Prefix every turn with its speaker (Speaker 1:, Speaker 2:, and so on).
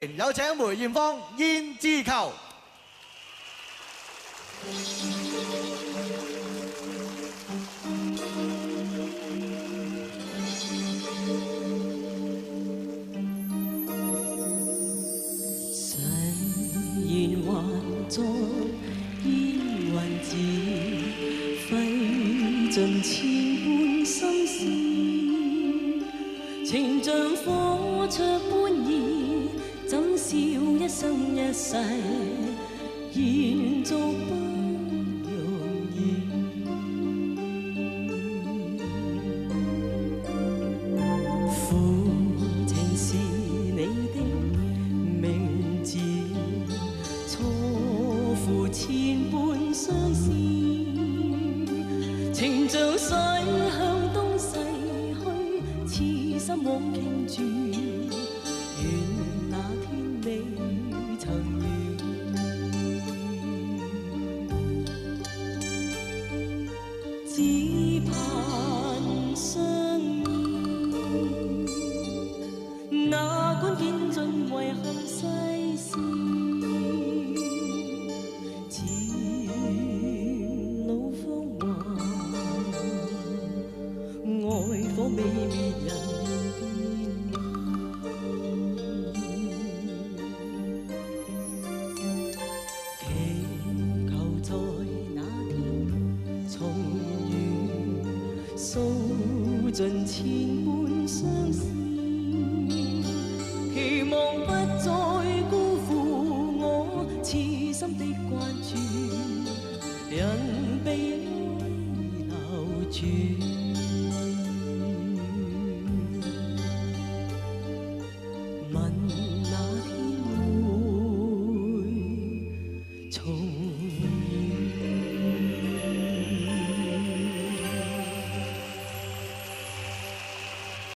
Speaker 1: 有請梅艷芳《胭脂扣》。
Speaker 2: 緣還在煙雲自揮盡千般心事，情像火灼般熱，怎笑一生一世，延續不容易。負情是你的名字，錯付千般相思，情像水向東逝去，痴心枉傾注，願那天未曾遇，只盼相依，哪管見盡遺憾世事。愛火未滅人邊，祈求在那天重遇，訴盡千般相思，期望不再辜負我痴心的關注，人被愛留住。問那天會重